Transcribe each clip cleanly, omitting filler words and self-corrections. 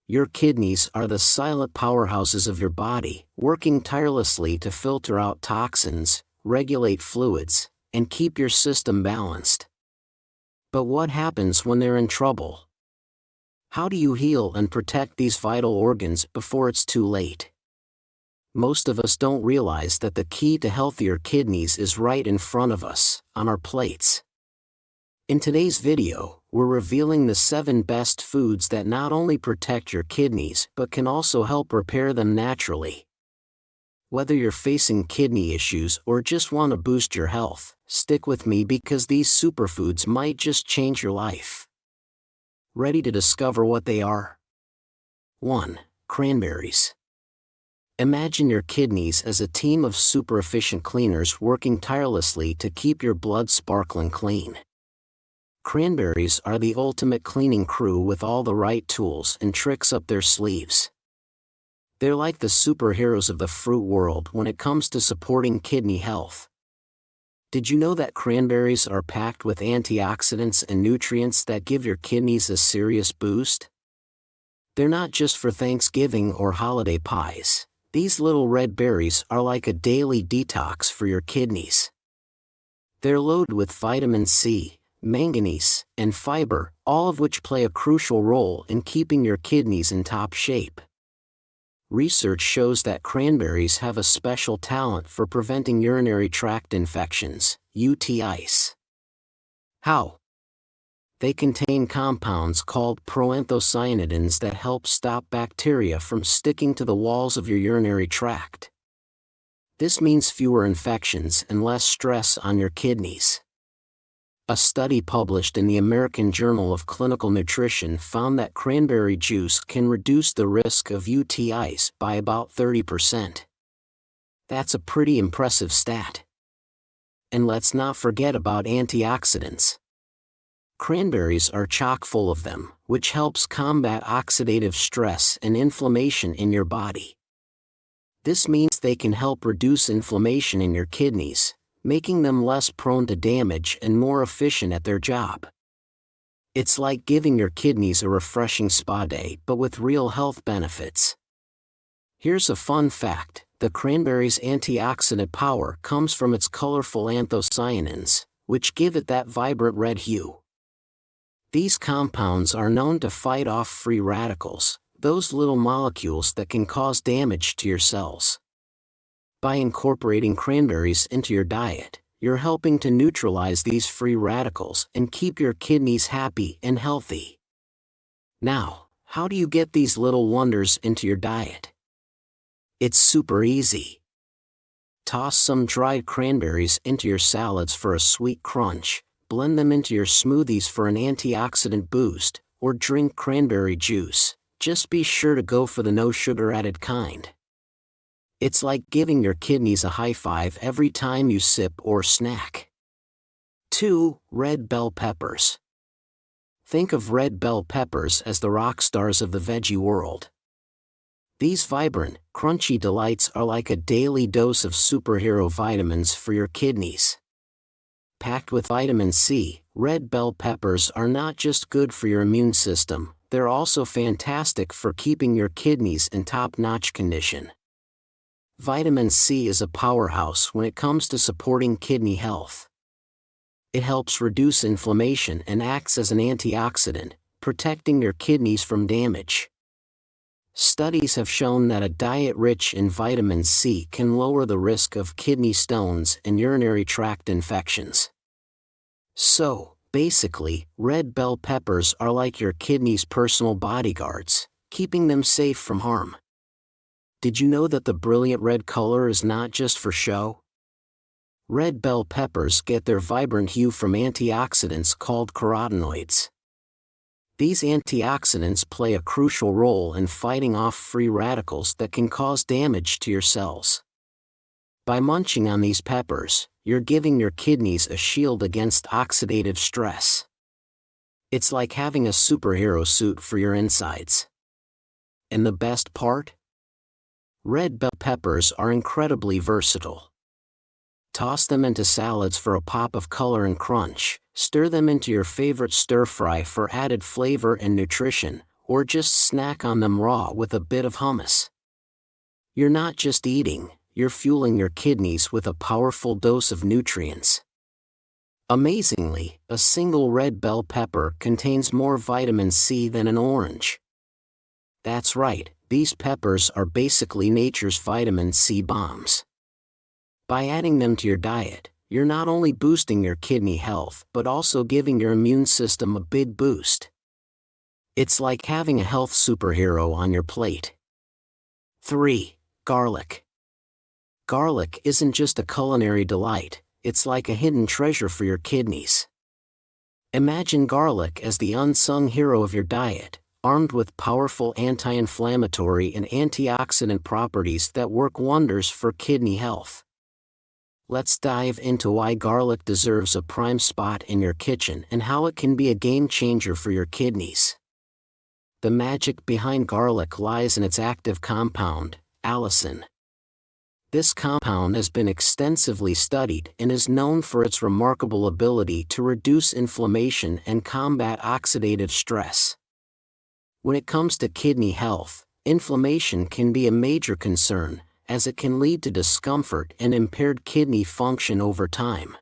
Your kidneys are the silent powerhouses of your body, working tirelessly to filter out toxins, regulate fluids, and keep your system balanced. But what happens when they're in trouble? How do you heal and protect these vital organs before it's too late? Most of us don't realize that the key to healthier kidneys is right in front of us, on our plates. In today's video, we're revealing the 7 best foods that not only protect your kidneys but can also help repair them naturally. Whether you're facing kidney issues or just want to boost your health, stick with me because these superfoods might just change your life. Ready to discover what they are? 1. Cranberries. Imagine your kidneys as a team of super efficient cleaners working tirelessly to keep your blood sparkling clean. Cranberries are the ultimate cleaning crew with all the right tools and tricks up their sleeves. They're like the superheroes of the fruit world when it comes to supporting kidney health. Did you know that cranberries are packed with antioxidants and nutrients that give your kidneys a serious boost? They're not just for Thanksgiving or holiday pies. These little red berries are like a daily detox for your kidneys. They're loaded with vitamin C, manganese, and fiber, all of which play a crucial role in keeping your kidneys in top shape. Research shows that cranberries have a special talent for preventing urinary tract infections, UTIs. How? They contain compounds called proanthocyanidins that help stop bacteria from sticking to the walls of your urinary tract. This means fewer infections and less stress on your kidneys. A study published in the American Journal of Clinical Nutrition found that cranberry juice can reduce the risk of UTIs by about 30%. That's a pretty impressive stat. And let's not forget about antioxidants. Cranberries are chock full of them, which helps combat oxidative stress and inflammation in your body. This means they can help reduce inflammation in your kidneys, making them less prone to damage and more efficient at their job. It's like giving your kidneys a refreshing spa day but with real health benefits. Here's a fun fact: the cranberry's antioxidant power comes from its colorful anthocyanins, which give it that vibrant red hue. These compounds are known to fight off free radicals, those little molecules that can cause damage to your cells. By incorporating cranberries into your diet, you're helping to neutralize these free radicals and keep your kidneys happy and healthy. Now, how do you get these little wonders into your diet? It's super easy. Toss some dried cranberries into your salads for a sweet crunch, blend them into your smoothies for an antioxidant boost, or drink cranberry juice. Just be sure to go for the no sugar added kind. It's like giving your kidneys a high five every time you sip or snack. 2. Red bell peppers. Think of red bell peppers as the rock stars of the veggie world. These vibrant, crunchy delights are like a daily dose of superhero vitamins for your kidneys. Packed with vitamin C, red bell peppers are not just good for your immune system, they're also fantastic for keeping your kidneys in top-notch condition. Vitamin C is a powerhouse when it comes to supporting kidney health. It helps reduce inflammation and acts as an antioxidant, protecting your kidneys from damage. Studies have shown that a diet rich in vitamin C can lower the risk of kidney stones and urinary tract infections. So, basically, red bell peppers are like your kidneys' personal bodyguards, keeping them safe from harm. Did you know that the brilliant red color is not just for show? Red bell peppers get their vibrant hue from antioxidants called carotenoids. These antioxidants play a crucial role in fighting off free radicals that can cause damage to your cells. By munching on these peppers, you're giving your kidneys a shield against oxidative stress. It's like having a superhero suit for your insides. And the best part? Red bell peppers are incredibly versatile. Toss them into salads for a pop of color and crunch, stir them into your favorite stir-fry for added flavor and nutrition, or just snack on them raw with a bit of hummus. You're not just eating, you're fueling your kidneys with a powerful dose of nutrients. Amazingly, a single red bell pepper contains more vitamin C than an orange. That's right, these peppers are basically nature's vitamin C bombs. By adding them to your diet, you're not only boosting your kidney health but also giving your immune system a big boost. It's like having a health superhero on your plate. 3. Garlic. Garlic isn't just a culinary delight, it's like a hidden treasure for your kidneys. Imagine garlic as the unsung hero of your diet, armed with powerful anti-inflammatory and antioxidant properties that work wonders for kidney health. Let's dive into why garlic deserves a prime spot in your kitchen and how it can be a game changer for your kidneys. The magic behind garlic lies in its active compound, allicin. This compound has been extensively studied and is known for its remarkable ability to reduce inflammation and combat oxidative stress. When it comes to kidney health, inflammation can be a major concern, as it can lead to discomfort and impaired kidney function over time.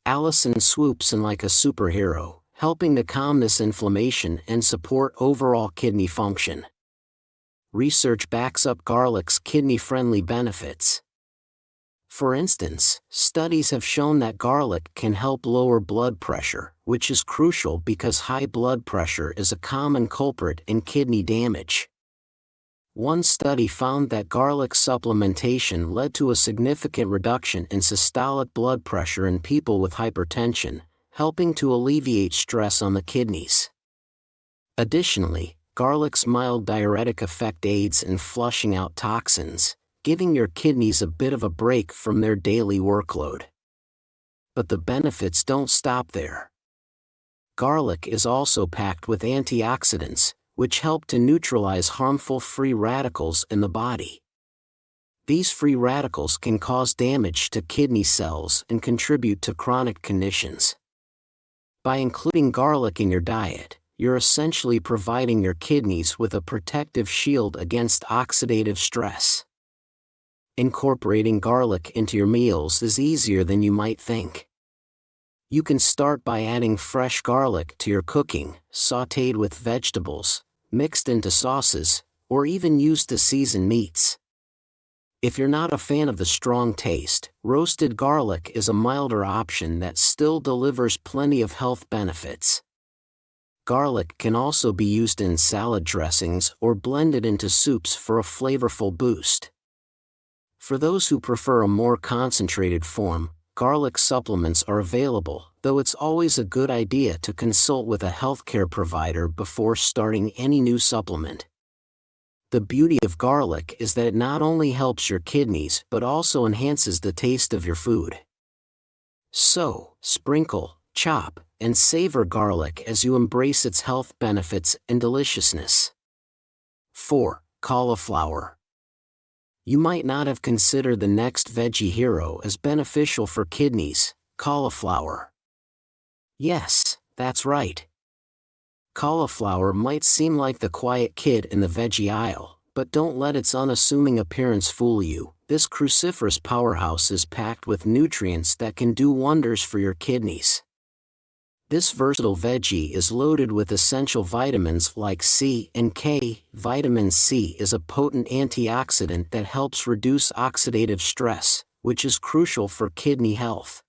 Allicin swoops in like a superhero, helping to calm this inflammation and support overall kidney function. Research backs up garlic's kidney-friendly benefits. For instance, studies have shown that garlic can help lower blood pressure, which is crucial because high blood pressure is a common culprit in kidney damage. One study found that garlic supplementation led to a significant reduction in systolic blood pressure in people with hypertension, helping to alleviate stress on the kidneys. Additionally, garlic's mild diuretic effect aids in flushing out toxins, giving your kidneys a bit of a break from their daily workload. But the benefits don't stop there. Garlic is also packed with antioxidants, which help to neutralize harmful free radicals in the body. These free radicals can cause damage to kidney cells and contribute to chronic conditions. By including garlic in your diet, you're essentially providing your kidneys with a protective shield against oxidative stress. Incorporating garlic into your meals is easier than you might think. You can start by adding fresh garlic to your cooking, sautéed with vegetables, mixed into sauces, or even used to season meats. If you're not a fan of the strong taste, roasted garlic is a milder option that still delivers plenty of health benefits. Garlic can also be used in salad dressings or blended into soups for a flavorful boost. For those who prefer a more concentrated form, garlic supplements are available, though it's always a good idea to consult with a healthcare provider before starting any new supplement. The beauty of garlic is that it not only helps your kidneys but also enhances the taste of your food. So, sprinkle, chop, and savor garlic as you embrace its health benefits and deliciousness. 4. Cauliflower. You might not have considered the next veggie hero as beneficial for kidneys, cauliflower. Yes, that's right. Cauliflower might seem like the quiet kid in the veggie aisle, but don't let its unassuming appearance fool you. This cruciferous powerhouse is packed with nutrients that can do wonders for your kidneys. This versatile veggie is loaded with essential vitamins like C and K. Vitamin C is a potent antioxidant that helps reduce oxidative stress, which is crucial for kidney health.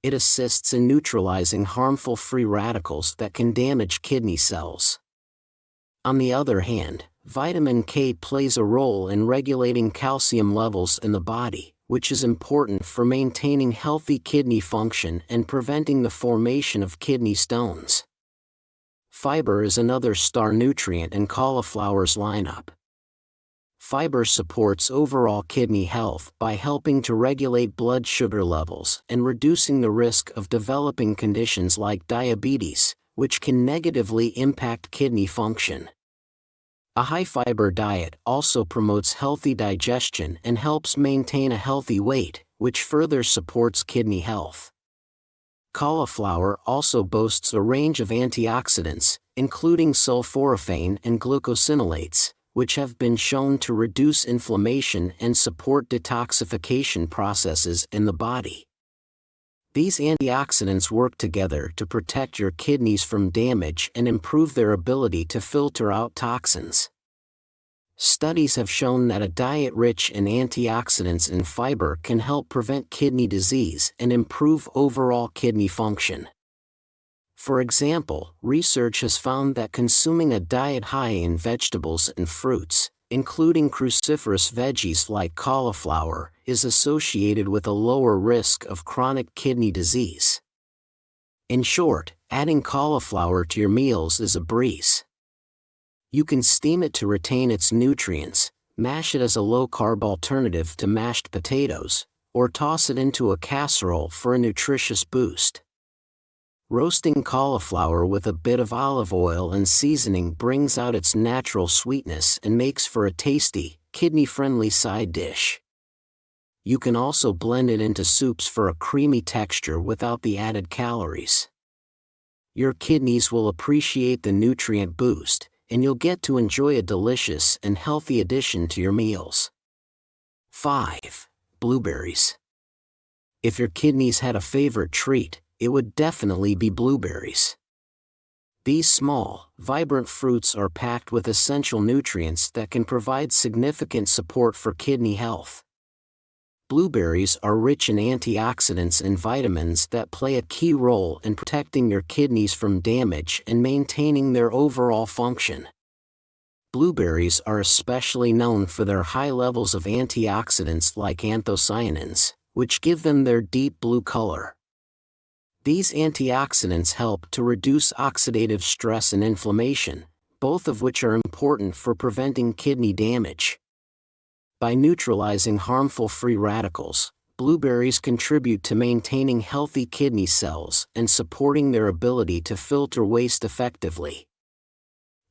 It assists in neutralizing harmful free radicals that can damage kidney cells. On the other hand, vitamin K plays a role in regulating calcium levels in the body, which is important for maintaining healthy kidney function and preventing the formation of kidney stones. Fiber is another star nutrient in cauliflower's lineup. Fiber supports overall kidney health by helping to regulate blood sugar levels and reducing the risk of developing conditions like diabetes, which can negatively impact kidney function. A high-fiber diet also promotes healthy digestion and helps maintain a healthy weight, which further supports kidney health. Cauliflower also boasts a range of antioxidants, including sulforaphane and glucosinolates, which have been shown to reduce inflammation and support detoxification processes in the body. These antioxidants work together to protect your kidneys from damage and improve their ability to filter out toxins. Studies have shown that a diet rich in antioxidants and fiber can help prevent kidney disease and improve overall kidney function. For example, research has found that consuming a diet high in vegetables and fruits, including cruciferous veggies like cauliflower, is associated with a lower risk of chronic kidney disease. In short, adding cauliflower to your meals is a breeze. You can steam it to retain its nutrients, mash it as a low-carb alternative to mashed potatoes, or toss it into a casserole for a nutritious boost. Roasting cauliflower with a bit of olive oil and seasoning brings out its natural sweetness and makes for a tasty, kidney-friendly side dish. You can also blend it into soups for a creamy texture without the added calories. Your kidneys will appreciate the nutrient boost, and you'll get to enjoy a delicious and healthy addition to your meals. 5. Blueberries. If your kidneys had a favorite treat, it would definitely be blueberries. These small, vibrant fruits are packed with essential nutrients that can provide significant support for kidney health. Blueberries are rich in antioxidants and vitamins that play a key role in protecting your kidneys from damage and maintaining their overall function. Blueberries are especially known for their high levels of antioxidants like anthocyanins, which give them their deep blue color. These antioxidants help to reduce oxidative stress and inflammation, both of which are important for preventing kidney damage. By neutralizing harmful free radicals, blueberries contribute to maintaining healthy kidney cells and supporting their ability to filter waste effectively.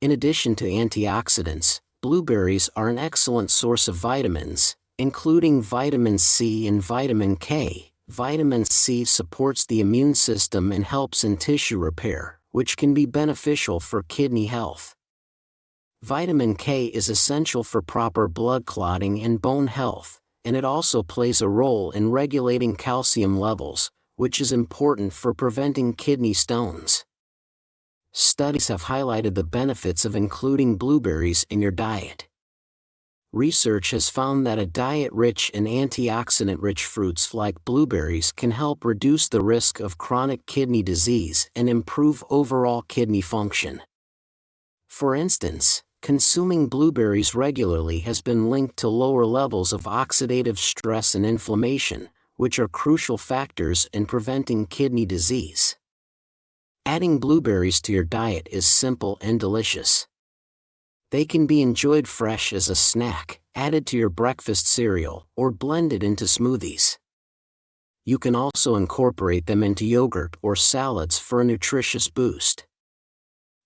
In addition to antioxidants, blueberries are an excellent source of vitamins, including vitamin C and vitamin K. Vitamin C supports the immune system and helps in tissue repair, which can be beneficial for kidney health. Vitamin K is essential for proper blood clotting and bone health, and it also plays a role in regulating calcium levels, which is important for preventing kidney stones. Studies have highlighted the benefits of including blueberries in your diet. Research has found that a diet rich in antioxidant-rich fruits like blueberries can help reduce the risk of chronic kidney disease and improve overall kidney function. For instance, consuming blueberries regularly has been linked to lower levels of oxidative stress and inflammation, which are crucial factors in preventing kidney disease. Adding blueberries to your diet is simple and delicious. They can be enjoyed fresh as a snack, added to your breakfast cereal, or blended into smoothies. You can also incorporate them into yogurt or salads for a nutritious boost.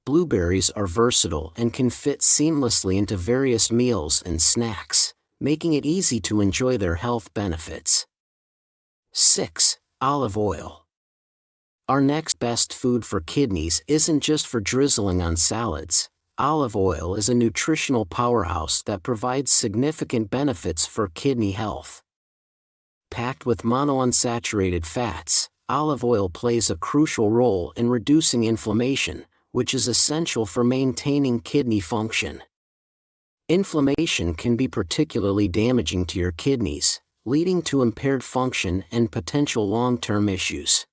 Blueberries are versatile and can fit seamlessly into various meals and snacks, making it easy to enjoy their health benefits. 6. Olive oil. Our next best food for kidneys isn't just for drizzling on salads. Olive oil is a nutritional powerhouse that provides significant benefits for kidney health. Packed with monounsaturated fats, olive oil plays a crucial role in reducing inflammation, which is essential for maintaining kidney function. Inflammation can be particularly damaging to your kidneys, leading to impaired function and potential long-term issues.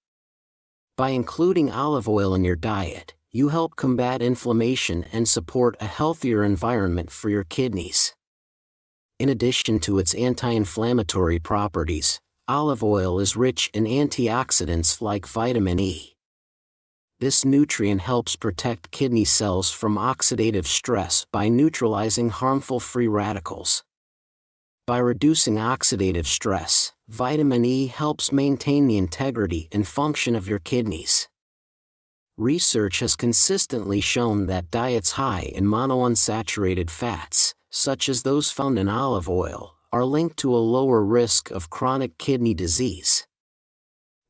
By including olive oil in your diet, you help combat inflammation and support a healthier environment for your kidneys. In addition to its anti-inflammatory properties, olive oil is rich in antioxidants like vitamin E. This nutrient helps protect kidney cells from oxidative stress by neutralizing harmful free radicals. By reducing oxidative stress, vitamin E helps maintain the integrity and function of your kidneys. Research has consistently shown that diets high in monounsaturated fats, such as those found in olive oil, are linked to a lower risk of chronic kidney disease.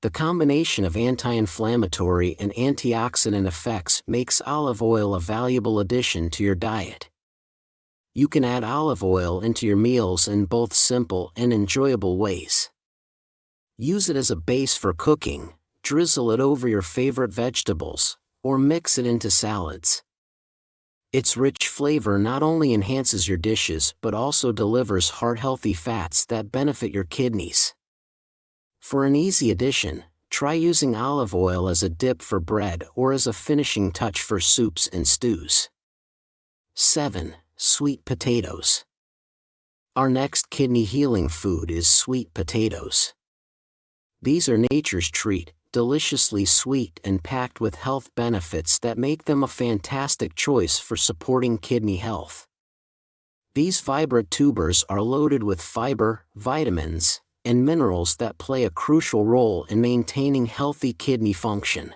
The combination of anti-inflammatory and antioxidant effects makes olive oil a valuable addition to your diet. You can add olive oil into your meals in both simple and enjoyable ways. Use it as a base for cooking, drizzle it over your favorite vegetables, or mix it into salads. Its rich flavor not only enhances your dishes but also delivers heart-healthy fats that benefit your kidneys. For an easy addition, try using olive oil as a dip for bread or as a finishing touch for soups and stews. 7. Sweet potatoes. Our next kidney healing food is sweet potatoes. These are nature's treat, deliciously sweet and packed with health benefits that make them a fantastic choice for supporting kidney health. These vibrant tubers are loaded with fiber, vitamins, and minerals that play a crucial role in maintaining healthy kidney function.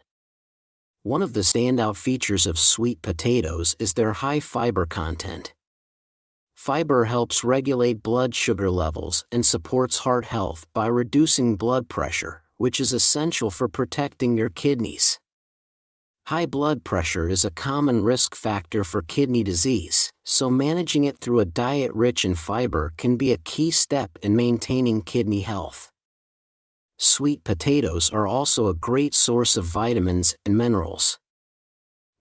One of the standout features of sweet potatoes is their high fiber content. Fiber helps regulate blood sugar levels and supports heart health by reducing blood pressure, which is essential for protecting your kidneys. High blood pressure is a common risk factor for kidney disease, so managing it through a diet rich in fiber can be a key step in maintaining kidney health. Sweet potatoes are also a great source of vitamins and minerals.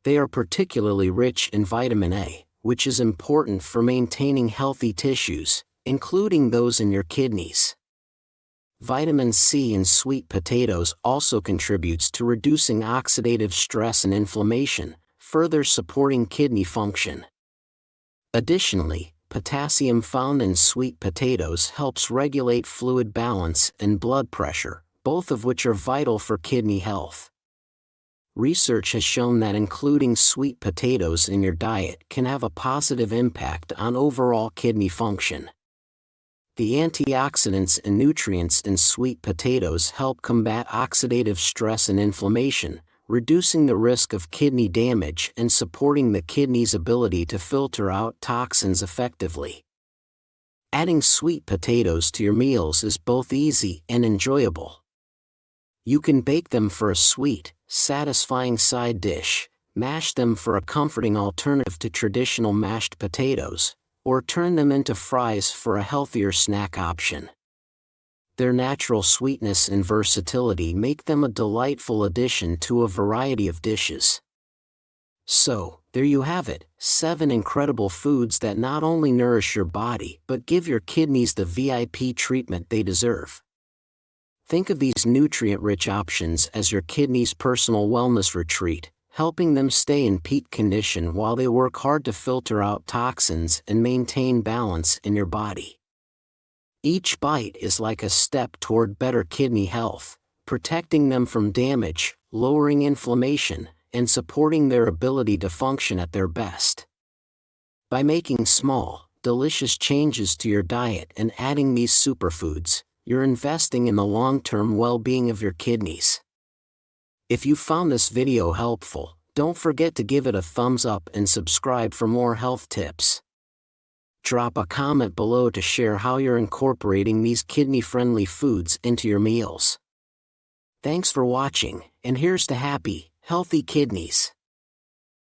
They are particularly rich in vitamin A, which is important for maintaining healthy tissues, including those in your kidneys. Vitamin C in sweet potatoes also contributes to reducing oxidative stress and inflammation, further supporting kidney function. Additionally, potassium found in sweet potatoes helps regulate fluid balance and blood pressure, both of which are vital for kidney health. Research has shown that including sweet potatoes in your diet can have a positive impact on overall kidney function. The antioxidants and nutrients in sweet potatoes help combat oxidative stress and inflammation, reducing the risk of kidney damage and supporting the kidney's ability to filter out toxins effectively. Adding sweet potatoes to your meals is both easy and enjoyable. You can bake them for a sweet, satisfying side dish, mash them for a comforting alternative to traditional mashed potatoes, or turn them into fries for a healthier snack option. Their natural sweetness and versatility make them a delightful addition to a variety of dishes. So, there you have it, 7 incredible foods that not only nourish your body but give your kidneys the VIP treatment they deserve. Think of these nutrient-rich options as your kidneys' personal wellness retreat, helping them stay in peak condition while they work hard to filter out toxins and maintain balance in your body. Each bite is like a step toward better kidney health, protecting them from damage, lowering inflammation, and supporting their ability to function at their best. By making small, delicious changes to your diet and adding these superfoods, you're investing in the long-term well-being of your kidneys. If you found this video helpful, don't forget to give it a thumbs up and subscribe for more health tips. Drop a comment below to share how you're incorporating these kidney-friendly foods into your meals. Thanks for watching, and here's to happy, healthy kidneys.